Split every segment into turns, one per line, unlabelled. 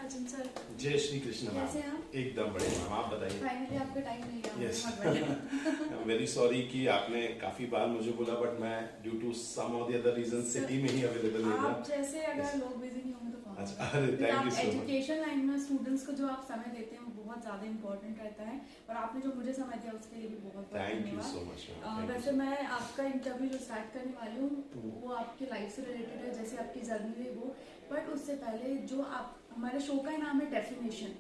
Arjun sir.
जय Shri Krishna ma'am.
कैसे हैं आप?
एकदम बढ़िया मैम, आप बताइए।
फाइनली आपका टाइम मिल गया।
यस,
बहुत बढ़िया।
वेरी सॉरी कि आपने काफी बार मुझे बोला, बट मैं due to some of the other reason city में ही अवेलेबल नहीं था।
आप जैसे अगर लोग बिजी नहीं होंगे तो कौन?
अच्छा, अरे thank you so much.
Education line में स्टूडेंट्स को जो आप समय देते हैं वो बहुत ज्यादा इंपॉर्टेंट रहता है, और आपने जो मुझे समय दिया उसके लिए भी बहुत बहुत
थैंक यू
धन्यवाद।
So much.
वैसे मैं आपका इंटरव्यू जो स्टार्ट करने वाली हूँ वो आपकी लाइफ से रिलेटेड है, जैसे आपकी जर्नी रही वो। बट उससे पहले जो आप, हमारे शो का नाम है डेफिनेशन।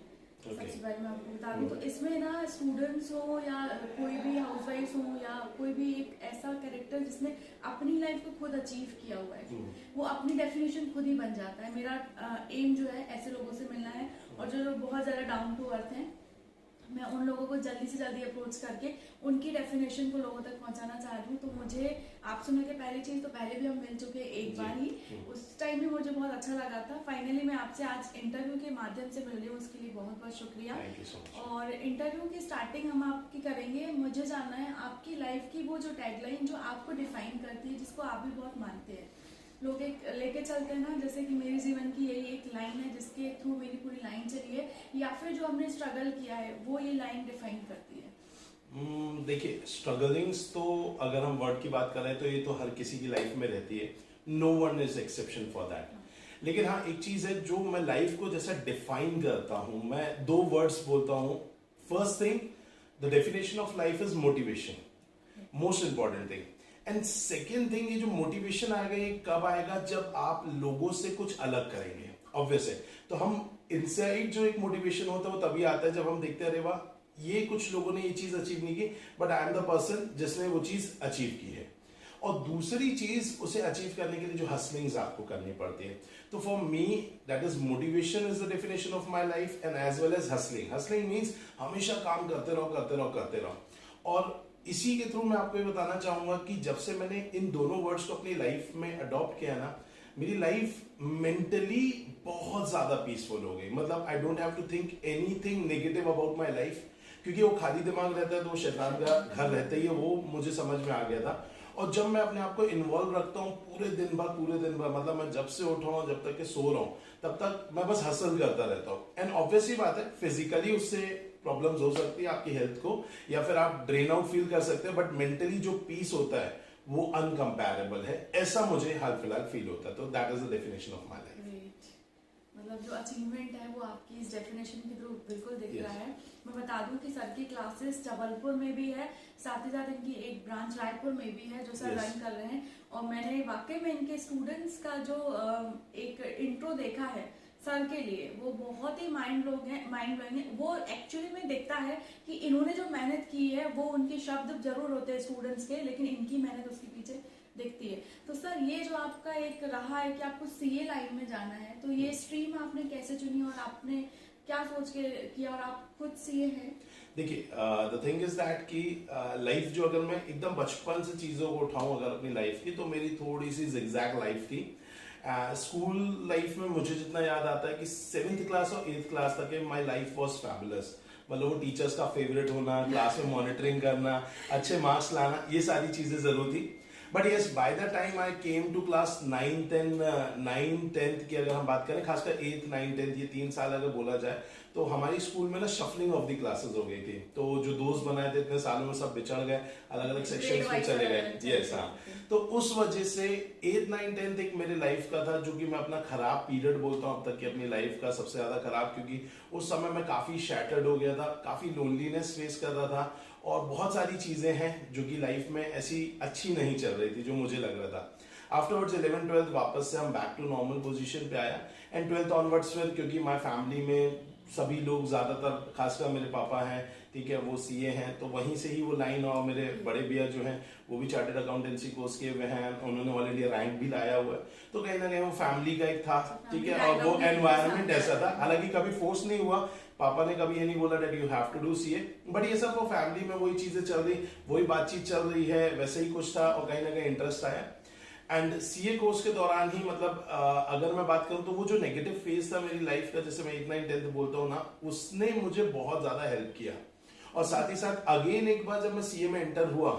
सबसे पहले मैं आपको बता दूं, तो इसमें ना स्टूडेंट्स हो या कोई भी हाउसवाइफ हो या कोई भी एक ऐसा कैरेक्टर जिसने अपनी लाइफ को खुद अचीव किया हुआ है, वो अपनी डेफिनेशन खुद ही बन जाता है। मेरा एम जो है ऐसे लोगों से मिलना है, और जो लोग बहुत ज्यादा डाउन टू अर्थ हैं, मैं उन लोगों को जल्दी से जल्दी अप्रोच करके उनकी डेफिनेशन को लोगों तक पहुंचाना चाह रही हूँ। तो मुझे आपसे मिलकर पहली चीज तो पहले भी हम मिल चुके हैं एक बार ही, उस टाइम भी मुझे बहुत अच्छा लगा था। फाइनली मैं आपसे आज इंटरव्यू के माध्यम से मिल रही हूँ, उसके लिए बहुत बहुत शुक्रिया। और इंटरव्यू की स्टार्टिंग हम आपकी करेंगे। मुझे जानना है आपकी लाइफ की वो जो टैगलाइन जो आपको डिफाइन करती है, जिसको आप भी बहुत मानते हैं, लोग एक लेके चलते हैं ना, जैसे कि मेरे जीवन की यही एक लाइन है जिसके थ्रू मेरी पूरी लाइन चली है, या फिर जो हमने स्ट्रगल किया है वो ये लाइन डिफाइन करती है।
देखिए, स्ट्रगलिंग्स तो अगर हम वर्ड की बात करें तो ये तो हर किसी की लाइफ में रहती है, no one is exception for that. लेकिन हाँ, एक चीज है जो मैं लाइफ को जैसा डिफाइन करता हूं, मैं दो वर्ड्स बोलता हूं। First thing, the definition of life is motivation, most important thing. And second thing, ये जो मोटिवेशन आएगा ये कब आएगा? जब आप लोगों से कुछ अलग करेंगे। ऑब्वियस है, तो हम इनसाइड जो एक मोटिवेशन होता है वो तभी आता है जब हम देखते हैं, अरे वाह, ये कुछ लोगों ने ये चीज अचीव नहीं की, but I am the person जिसने वो चीज अचीव की है। और दूसरी चीज, उसे अचीव करने के लिए जो हसलिंग्स आपको करनी पड़ती है। तो for me that is motivation is the definition of my life, and as well as hustling. Hustling means हमेशा काम करते रहो करते रहो करते रहो। और इसी के थ्रू मैं आपको ये बताना चाहूंगा कि जब से मैंने इन दोनों वर्ड्स को अपनी लाइफ में अडॉप्ट किया ना, मेरी लाइफ मेंटली बहुत ज्यादा पीसफुल हो गई। मतलब I don't have to think anything negative about my life, क्योंकि वो खाली दिमाग रहता है तो वो शैतान का घर रहता ही है, वो मुझे समझ में आ गया था। और जब मैं अपने आप को इन्वॉल्व रखता हूँ पूरे दिन भर, मतलब मैं जब से उठ रहा हूँ जब तक कि सो रहा हूँ, तब तक मैं बस हसल करता रहता हूँ। एंड ऑब्वियसली बात है, फिजिकली उससे प्रॉब्लम्स हो सकती है आपकी हेल्थ को, या फिर आप ड्रेन आउट फील कर सकते हैं, बट मेंटली जो पीस होता है वो अनकंपैरेबल है, ऐसा मुझे हाल फिलहाल फील होता है। तो that is the definition of my life.
मतलब जो अचीवमेंट है वो आपकी इस डेफिनेशन के थ्रू बिल्कुल दिख रहा है। मैं बता दूं कि सर की क्लासेस जबलपुर में भी है, साथ ही साथ इनकी एक ब्रांच रायपुर में भी है जो सर रन कर रहे हैं। और मैंने वाकई में इनके स्टूडेंट्स का जो एक इंट्रो देखा है सर के लिए, वो बहुत ही माइंड ब्लोइंग है। वो एक्चुअली में देखता है कि इन्होंने जो मेहनत की है वो उनके शब्द जरूर होते हैं स्टूडेंट्स के, लेकिन इनकी मेहनत उसके पीछे दिखती है। तो सर, ये जो आपका एक रहा है कि आपको सीए लाइन में जाना है, तो ये स्ट्रीम आपने कैसे चुनी और आपने क्या सोच के किया, और आप खुद सीए हैं?
देखिए, द थिंग इज दैट कि लाइफ जो, अगर मैं एकदम बचपन से चीजों को उठाऊं अगर अपनी लाइफ की, तो मेरी थोड़ी सी जिगजैग लाइफ थी। स्कूल लाइफ में मुझे जितना याद आता है कि 7th क्लास और 8th क्लास तक माई लाइफ वॉज फैबुलस। मतलब वो टीचर्स का फेवरेट होना, क्लास में मॉनिटरिंग करना, अच्छे मार्क्स लाना, ये सारी चीजें जरूर थी। But yes, by the time I came to class 9th and 10th की अगर हम बात करें, खासकर 8th 9th 10th ये 3 साल अगर बोला जाए, तो हमारी स्कूल में ना शफलिंग ऑफ द क्लासेस हो गई थी। तो जो दोस्त बनाए थे इतने सालों में सब बिछड़ गए, अलग अलग सेक्शंस में चले गए। यस, हाँ। तो उस वजह से 8th 9th 10th एक मेरे लाइफ का था, जो कि मैं अपना खराब पीरियड बोलता हूँ अब तक की अपनी लाइफ का, सबसे ज्यादा खराब, क्योंकि उस समय मैं काफी शैटर्ड हो गया था, काफी लोनलीनेस फेस कर रहा था, और बहुत सारी चीजें हैं जो कि लाइफ में ऐसी अच्छी नहीं चल रही थी जो मुझे लग रहा था। आफ्टरवर्ड्स 11th 12th वापस से हम बैक टू नॉर्मल पोजीशन पे आया, एंड 12th ऑनवर्ड्स फिर, क्योंकि माय फैमिली में सभी लोग ज्यादातर, खासकर मेरे पापा हैं, ठीक है, वो सीए हैं, तो वहीं से ही वो लाइन, और मेरे बड़े भैया जो हैं वो भी चार्टर्ड अकाउंटेंसी कोर्स किए हुए हैं, उन्होंने ऑल इंडिया रैंक भी लाया हुआ है। तो कहीं ना कहीं वो फैमिली का एक था, ठीक है, और वो एनवायरमेंट ऐसा था। हालांकि कभी फोर्स नहीं हुआ, पापा ने कभी ये नहीं बोला that you have to do CA, but ये सब वो फैमिली में वही चीजें चल रही, वही बातचीत चल रही है, वैसे ही कुछ था, और कहीं ना कहीं इंटरेस्ट आया। एंड सीए कोर्स के दौरान ही, मतलब अगर मैं बात करूं तो वो जो नेगेटिव फेज था मेरी लाइफ का, जैसे मैं 8th 9th 10th बोलता हूँ ना, उसने मुझे बहुत ज्यादा हेल्प किया। और साथ ही साथ अगेन एक बार जब मैं सीए में एंटर हुआ,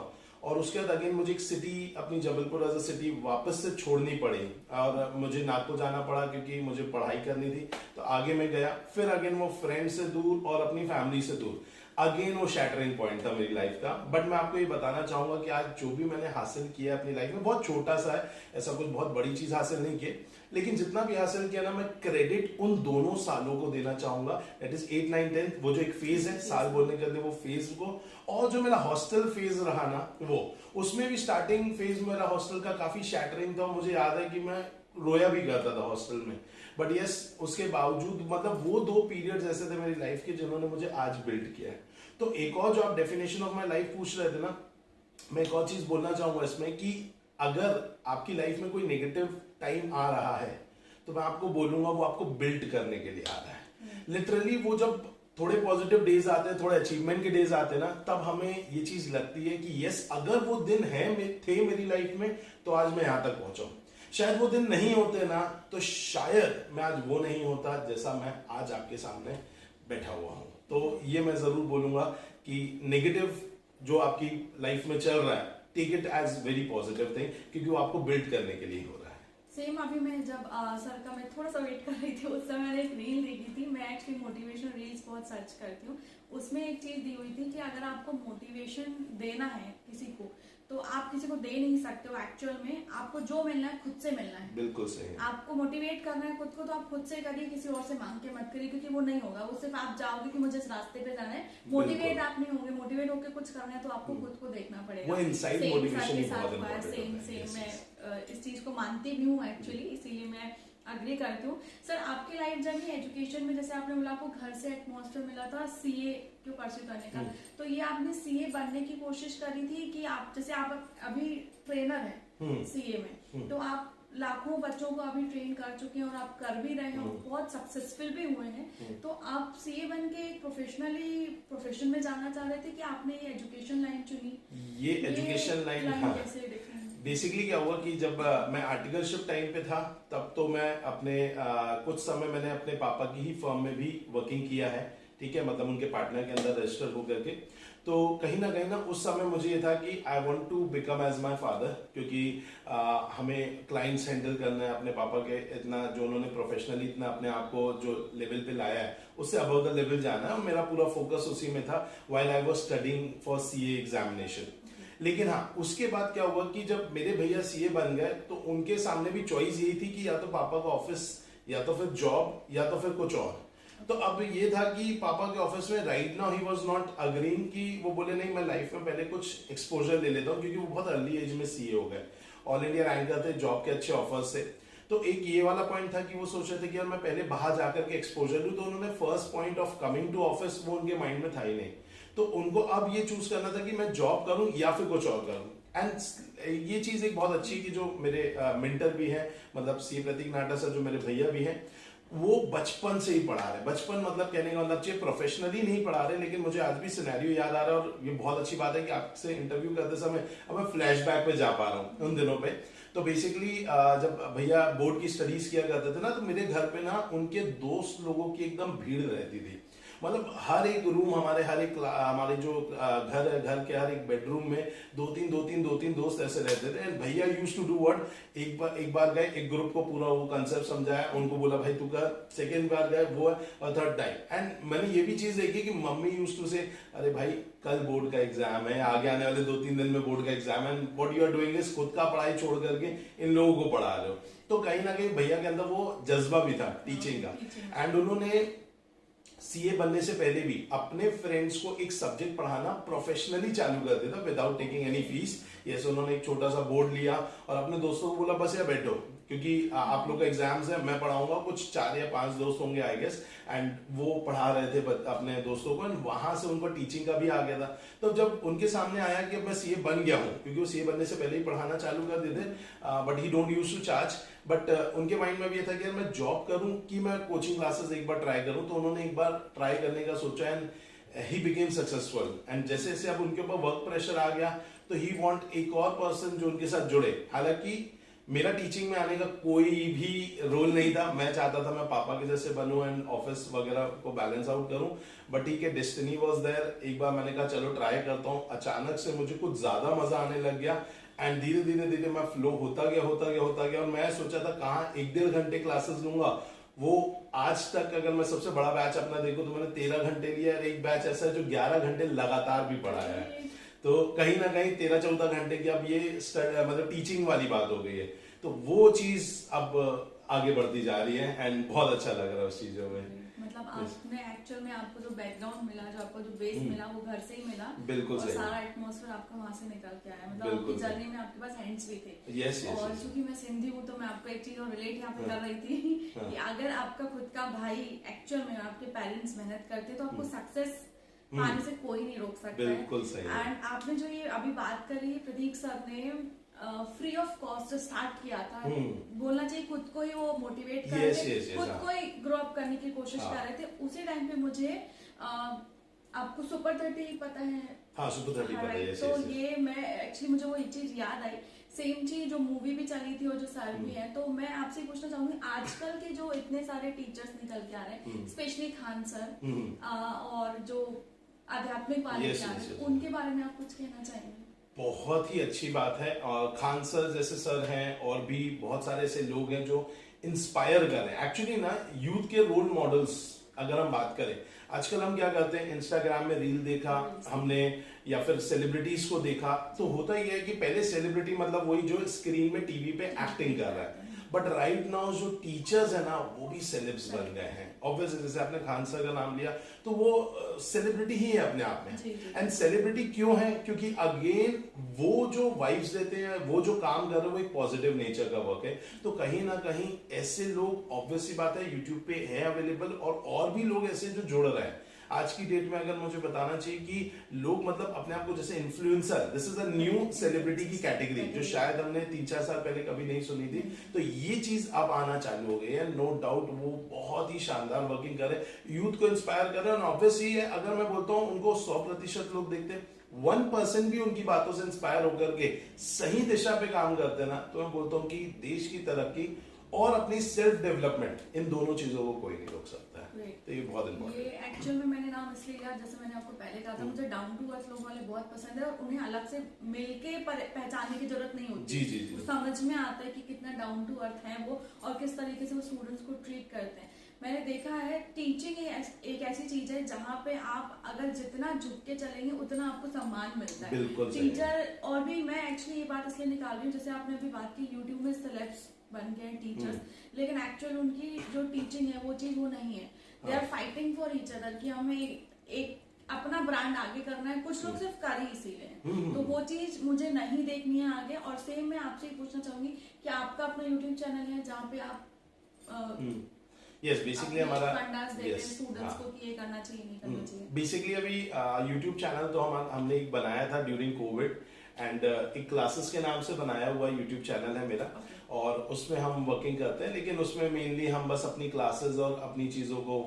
और उसके बाद अगेन मुझे एक सिटी, अपनी जबलपुर एज अ सिटी वापस से छोड़नी पड़ी और मुझे नागपुर जाना पड़ा क्योंकि मुझे पढ़ाई करनी थी। तो आगे मैं गया, फिर अगेन वो फ्रेंड से दूर और अपनी फैमिली से दूर, अगेन वो शैटरिंग पॉइंट था मेरी लाइफ का। बट मैं आपको ये बताना चाहूंगा कि आज जो भी मैंने हासिल किया अपनी लाइफ में, बहुत छोटा सा है, ऐसा कुछ बहुत बड़ी चीज हासिल नहीं की, लेकिन जितना भी हासिल किया ना, मैं क्रेडिट उन दोनों सालों को देना चाहूंगा, दैट इज 8, 9, 10, वो जो एक फेज है साल बोलने के लिए, वो फेज को, और जो मेरा हॉस्टल फेज रहा ना, वो उसमें भी स्टार्टिंग फेज मेरा हॉस्टल का काफी शैटरिंग था। मुझे याद है कि मैं रोया भी करता था हॉस्टल में, बट यस उसके बावजूद मतलब वो 2 पीरियड्स ऐसे थे मेरी लाइफ के जिन्होंने मुझे आज बिल्ड किया है। तो एक और जो आप डेफिनेशन ऑफ माई लाइफ पूछ रहे थे ना, मैं एक और चीज बोलना चाहूंगा इसमें कि अगर आपकी लाइफ में कोई नेगेटिव टाइम आ रहा है तो मैं आपको बोलूंगा वो आपको बिल्ड करने के लिए आ रहा है। लिटरली वो जब थोड़े पॉजिटिव डेज आते हैं, थोड़े अचीवमेंट के डेज आते हैं ना, तब हमें ये चीज लगती है कि यस अगर वो दिन थे मेरी लाइफ में तो आज मैं यहां तक पहुंचा हूं। शायद वो दिन नहीं होते ना तो शायद मैं आज वो नहीं होता जैसा मैं आज आपके सामने बैठा हुआ हूं। तो ये मैं जरूर बोलूंगा कि नेगेटिव जो आपकी लाइफ में चल रहा है, take it as very positive thing, क्योंकि वो आपको बिल्ड करने के लिए हो रहा है।
सेम अभी मैं जब सर का मैं थोड़ा सा वेट कर रही थी, उस समय मैंने एक रील देखी थी। मैं एक्चुअली मोटिवेशनल रील्स बहुत सर्च करती हूँ। उसमें एक चीज दी हुई थी कि अगर आपको मोटिवेशन देना है किसी को, तो आप किसी को दे नहीं सकते हो। एक्चुअल में आपको जो मिलना है खुद से मिलना है।
बिल्कुल सही।
आपको मोटिवेट करना है खुद को, तो आप खुद से करिए, किसी और से मांग के मत करिए, क्योंकि वो नहीं होगा। वो सिर्फ आप जाओगे कि मुझे इस रास्ते पे जाना है, मोटिवेट आप नहीं होंगे। मोटिवेट होकर कुछ करना है तो आपको खुद को देखना पड़ेगा।
वो इनसाइड मोटिवेशन ही बहुत इम्पोर्टेंट है।
सेम मैं इस चीज को मानती भी हूँ एक्चुअली, इसीलिए मैं अग्री करती हूँ। सर आपकी लाइफ जर्नी एजुकेशन में, जैसे आपने बोला आपको घर से एटमॉस्फेयर मिला था सीए क्यों परस्यू करने का, तो ये आपने सीए बनने की कोशिश करी थी कि आप, जैसे आप अभी ट्रेनर हैं सीए में, तो आप लाखों बच्चों को अभी ट्रेन कर चुके हैं और आप कर भी रहे हैं और बहुत सक्सेसफुल भी हुए हैं, तो आप सीए बन के प्रोफेशन में जाना चाह रहे थे कि आपने ये एजुकेशन लाइन चुनी?
ये एजुकेशन लाइन
कैसे डिफरेंट?
बेसिकली क्या हुआ कि जब मैं आर्टिकलशिप टाइम पे था, तब तो मैं अपने कुछ समय मैंने अपने पापा की ही फर्म में भी वर्किंग किया है, ठीक है, मतलब उनके पार्टनर के अंदर रजिस्टर होकर के। तो कहीं ना उस समय मुझे ये था कि I want to become as my father, क्योंकि हमें क्लाइंट्स हैंडल करना है अपने पापा के, इतना जो उन्होंने प्रोफेशनली इतना अपने आप को जो लेवल पे लाया है उससे अबव द लेवल जाना है। मेरा पूरा फोकस उसी में था while I was studying for CA examination. लेकिन हाँ, उसके बाद क्या हुआ कि जब मेरे भैया सीए बन गए तो उनके सामने भी चॉइस यही थी कि या तो पापा का ऑफिस, या तो फिर जॉब, या तो फिर कुछ और। तो अब ये था कि पापा के ऑफिस में right now he was not agreeing, कि वो बोले नहीं मैं लाइफ में पहले कुछ एक्सपोजर ले लेता हूँ, क्योंकि वो बहुत अर्ली एज में सीए हो गए, ऑल इंडिया रैंकर थे, जॉब के अच्छे ऑफर्स थे। तो एक ये वाला पॉइंट था कि वो सोच रहे थे कि यार मैं पहले बाहर जाकर के एक्सपोजर लूं, तो उन्होंने first point of coming to office वो उनके माइंड में था ही नहीं। तो उनको अब ये चूज करना था कि मैं जॉब करूं या फिर कुछ और करूं। एंड ये चीज एक बहुत अच्छी कि जो मेरे मेंटर भी है, मतलब सी प्रतीक नाटा सर जो मेरे भैया भी हैं, वो बचपन से ही पढ़ा रहे। बचपन मतलब कहने का मतलब चाहिए प्रोफेशनली नहीं पढ़ा रहे, लेकिन मुझे आज भी सिनेरियो याद आ रहा है। और ये बहुत अच्छी बात है कि आपसे इंटरव्यू करते समय अब मैं फ्लैशबैक पे जा पा रहा हूँ उन दिनों पे। तो बेसिकली जब भैया बोर्ड की स्टडीज किया करते थे ना, तो मेरे घर पे ना उनके दोस्त लोगों की एकदम भीड़ रहती थी। मतलब हर एक रूम हमारे जो घर है, घर के हर एक बेडरूम में दो तीन दोस्त ऐसे रहते थे। एंड भैया यूज्ड टू डू व्हाट, एक बार गए, एक ग्रुप को पूरा वो कंसेप्ट समझाया, उनको बोला भाई तू कर, सेकेंड बार गए वो, और थर्ड टाइम। एंड मैंने ये भी चीज देखी कि मम्मी यूज्ड टू से, अरे भाई कल बोर्ड का एग्जाम है, आगे आने वाले 2-3 दिन में बोर्ड का एग्जाम है, what you are doing is खुद का पढ़ाई छोड़ करके इन लोगों को पढ़ा रहे हो। तो कहीं ना कहीं भैया के अंदर वो जज्बा भी था टीचिंग का। एंड उन्होंने सीए बनने से पहले भी अपने फ्रेंड्स को एक सब्जेक्ट पढ़ाना प्रोफेशनली चालू कर दिया था without taking any fees. Yes, उन्होंने एक छोटा सा बोर्ड लिया और अपने दोस्तों को बोला बस यार बैठो, क्योंकि आप लोग का एग्जाम्स है, मैं पढ़ाऊंगा। कुछ 4 या 5 दोस्त होंगे आई गेस, एंड वो पढ़ा रहे थे अपने दोस्तों को, एंड वहां से उनको टीचिंग का भी आ गया था। तो जब उनके सामने आया कि अब मैं सीए बन गया हूँ, क्योंकि वो सीए बनने से पहले ही पढ़ाना चालू कर देते, but he don't use to charge, but उनके माइंड में भी ये था कि यार मैं जॉब करूं कि मैं कोचिंग क्लासेस एक बार ट्राई करूं। तो उन्होंने एक बार ट्राई करने का सोचा, and he became successful. And जैसे जैसे अब उनके ऊपर वर्क प्रेशर आ गया, तो ही वांट एक और पर्सन जो उनके साथ जुड़े। हालांकि मेरा टीचिंग में आने का कोई भी रोल नहीं था। मैं चाहता था मैं पापा के जैसे बनूं एंड ऑफिस वगैरह को बैलेंस आउट करूं, बट ठीक है, डेस्टिनी वाज देयर। एक बार मैंने कहा चलो ट्राई करता हूं। अचानक से मुझे कुछ ज्यादा मजा आने लग गया एंड धीरे धीरे धीरे मैं फ्लो होता गया। और मैं सोचा था कहाँ 1-1.5 घंटे क्लासेस लूंगा, वो आज तक अगर मैं सबसे बड़ा बैच अपना देखूं तो मैंने 13 घंटे लिया, और एक बैच ऐसा है जो 11 घंटे लगातार भी पढ़ाया है। तो कहीं ना कहीं 13-14 घंटे की अब ये मतलब टीचिंग वाली बात हो गई है। तो वो चीज अब आगे बढ़ती जा रही है एंड बहुत अच्छा लग रहा है उस चीजों में।
मतलब आपने एक्चुअल में आपको जो बैकग्राउंड मिला, जो आपको जो बेस मिला, वो घर से ही मिला।
बिल्कुल
और
सही।
सारा एटमॉस्फेयर आपका वहां से निकल के आया। मतलब आपकी जर्नी में आपके पास हैंड्स भी थे।
Yes yes.
और चूंकि मैं सिंधी हूँ तो मैं आपको एक चीज और रिलेट यहाँ पे कर रही थी कि अगर आपका खुद का भाई एक्चुअल में आपके पेरेंट्स मेहनत करते तो आपको सक्सेस पाने से कोई नहीं रोक सकता है।
बिल्कुल सही।
एंड आपने जो ये अभी बात करी, प्रतीक सर ने फ्री ऑफ कॉस्ट स्टार्ट किया था। बोलना चाहिए खुद को ही वो मोटिवेट कर रहे थे, खुद को ही ग्रो अप करने की कोशिश कर रहे थे। उसी टाइम पे मुझे आपको सुपर 30 पता है?
हाँ, सुपर 30 पता है।
तो ये मैं एक्चुअली मुझे वो एक चीज याद आई, सेम चीज जो मूवी भी चली थी और जो सर भी है। तो मैं आपसे पूछना चाहूंगी, आजकल के जो इतने सारे टीचर्स निकल के आ रहे हैं, स्पेशली खान सर और जो आध्यात्मिक वाले उनके बारे में आप कुछ कहना चाहेंगे?
बहुत ही अच्छी बात है। और खान सर जैसे सर हैं और भी बहुत सारे ऐसे लोग हैं जो इंस्पायर कर रहे हैं। एक्चुअली ना यूथ के रोल मॉडल्स अगर हम बात करें, आजकल हम क्या करते हैं, इंस्टाग्राम में रील देखा हमने या फिर सेलिब्रिटीज को देखा, तो होता ही है कि पहले सेलिब्रिटी मतलब वही जो स्क्रीन में टीवी पे एक्टिंग कर रहा है, बट राइट नाउ जो टीचर्स है ना वो भी सेलेब्स बन गए हैं। ऑब्वियसली जैसे आपने खान सर का नाम लिया तो वो सेलिब्रिटी ही है अपने आप में। एंड सेलिब्रिटी क्यों है? क्योंकि अगेन वो जो वाइब्स देते हैं, वो जो काम कर रहे हैं, वो एक पॉजिटिव नेचर का वर्क है। तो कहीं ना कहीं ऐसे लोग ऑब्वियसली बात है यूट्यूब पे है अवेलेबल, और भी लोग ऐसे जो जुड़ रहे हैं। आज की डेट में अगर मुझे बताना चाहिए कि लोग मतलब अपने आप को जैसे influencer, this is a new celebrity की कैटेगरी जो शायद हमने 3-4 साल पहले कभी नहीं सुनी थी। तो ये चीज अब आना चालू हो गई है। नो डाउट वो बहुत ही शानदार वर्किंग कर रहे हैं, यूथ को इंस्पायर कर रहे हैं। ऑब्वियसली है, अगर मैं बोलता हूँ उनको 100% लोग देखते हैं, 1% भी उनकी बातों से इंस्पायर होकर के सही दिशा पे काम करते हैं ना, तो मैं बोलता हूँ कि देश की तरक्की और अपनी सेल्फ डेवलपमेंट, इन दोनों चीजों को कोई नहीं रोक सकता है। तो ये बहुत इंपॉर्टेंट है।
ये एक्चुअल में मैंने नाम इसलिए लिया, जैसे मैंने आपको पहले कहा था, मुझे डाउन टू अर्थ लोग वाले बहुत पसंद है और उन्हें अलग से मिलके पहचानने की जरूरत नहीं होती।
जी।
समझ में आता है कि कितना डाउन टू अर्थ है वो और किस तरीके से वो स्टूडेंट्स को ट्रीट करते हैं। मैंने देखा है टीचिंग एक ऐसी चीज है जहाँ पे आप अगर जितना झुक के चलेंगे उतना आपको सम्मान मिलता है। टीचर और भी मैं एक्चुअली ये बात इसलिए निकाल रही हूँ, जैसे आपने अभी बात की यूट्यूब में सेलेब्स बन गए टीचर्स, लेकिन एक्चुअल उनकी जो टीचिंग है वो चीज वो नहीं है। They are fighting for each other कि हमें एक अपना ब्रांड आगे करना है। कुछ लोग सिर्फ कर ही इसीलिए, तो वो चीज मुझे नहीं देखनी है आगे। और सेम मैं आपसे पूछना चाहूंगी कि आपका अपना यूट्यूब चैनल है जहाँ पे आप
यस बेसिकली हमारा
स्टूडेंट्स को कि ये करना चाहिए नहीं करना चाहिए।
बेसिकली अभी यूट्यूब चैनल तो हमने एक बनाया था ड्यूरिंग कोविड एंड एक क्लासेस के नाम से बनाया हुआ यूट्यूब चैनल है मेरा। और उसमें हम वर्किंग करते हैं, लेकिन उसमें मेनली हम बस अपनी क्लासेस और अपनी चीज़ों को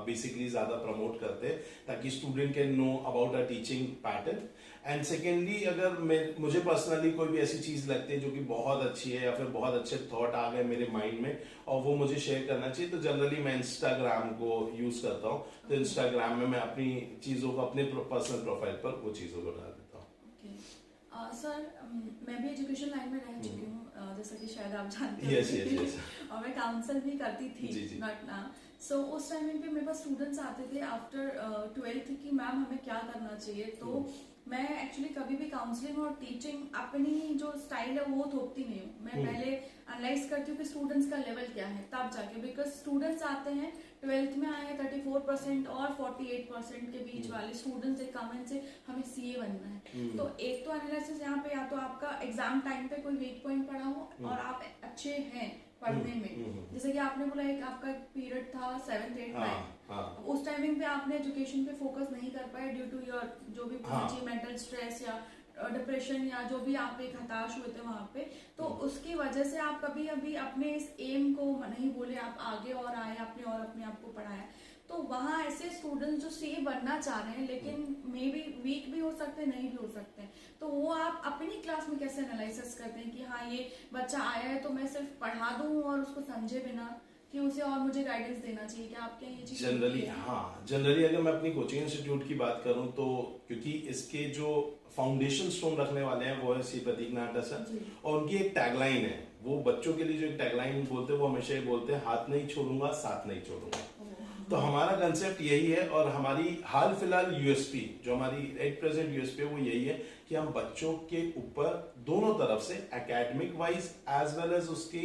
बेसिकली ज़्यादा प्रमोट करते हैं ताकि student can know about a teaching pattern. And secondly अगर मुझे पर्सनली कोई भी ऐसी चीज़ लगती है जो कि बहुत अच्छी है या फिर बहुत अच्छे थॉट आ गए मेरे माइंड में और वो मुझे शेयर करना चाहिए, तो जनरली मैं इंस्टाग्राम को यूज़ करता हूँ। तो इंस्टाग्राम में मैं अपनी चीज़ों को अपने पर्सनल प्रोफाइल पर वो चीज़ों को डाल देता हूँ।
सर मैं भी एजुकेशन लाइन में रह चुकी हूँ, जैसा कि शायद आप जानते हैं।
yes.
और मैं काउंसल भी करती थी बट ना सो उस टाइम पे मेरे पास स्टूडेंट्स आते थे आफ्टर 12th कि मैम हमें क्या करना चाहिए। तो मैं एक्चुअली कभी भी काउंसलिंग और टीचिंग अपनी जो स्टाइल है वो थोपती नहीं हूँ। मैं पहले एनालाइज करती हूँ कि स्टूडेंट्स का लेवल क्या है, तब जाके, बिकॉज स्टूडेंट्स आते हैं 12th में आए 34% और 48% के बीच वाले स्टूडेंट्स एक कमेंट से हमें सीए बनना है। तो एक तो एनालिसिस यहाँ पे या तो आपका एग्जाम टाइम पे कोई वीक पॉइंट पढ़ा हो और आप अच्छे हैं पढ़ने में, जैसे कि आपने बोला एक आपका पीरियड था 7th 8th 9th, उस टाइमिंग पे आपने एजुकेशन पे फोकस नहीं कर पाए ड्यू टू योर जो भी मेंटल स्ट्रेस या डिप्रेशन या जो भी आप एक हताश हुए थे वहां पे, तो उसकी वजह से आप कभी अभी अपने इस एम को नहीं बोले, आप आगे और आए, आपने और अपने आप को पढ़ाया। तो वहाँ ऐसे स्टूडेंट्स जो सी बनना चाह रहे हैं लेकिन मे बी वीक भी हो सकते हैं, नहीं भी हो सकते हैं, तो वो आप अपनी क्लास में कैसे एनालिसिस करते हैं कि हाँ ये बच्चा आया है तो मैं सिर्फ पढ़ा दूं और उसको समझे बिना, कि उसे और मुझे गाइडेंस देना चाहिए? क्या आपके यहाँ ये चीज
जनरली हाँ, जनरली अगर मैं अपनी कोचिंग इंस्टीट्यूट की बात करूं तो क्योंकि इसके जो फाउंडेशन स्टोन रखने वाले हैं वो है श्री प्रतीक नाहटा सर, और उनकी एक टैगलाइन है, वो बच्चों के लिए जो एक टैगलाइन बोलते हैं वो हमेशा ये बोलते हैं, हाथ नहीं छोड़ूंगा साथ नहीं छोड़ूंगा। तो हमारा कंसेप्ट यही है, और हमारी हाल फिलहाल यूएसपी जो हमारी एट प्रेजेंट यूएसपी है वो यही है कि हम बच्चों के ऊपर दोनों तरफ से academic wise as well as उसके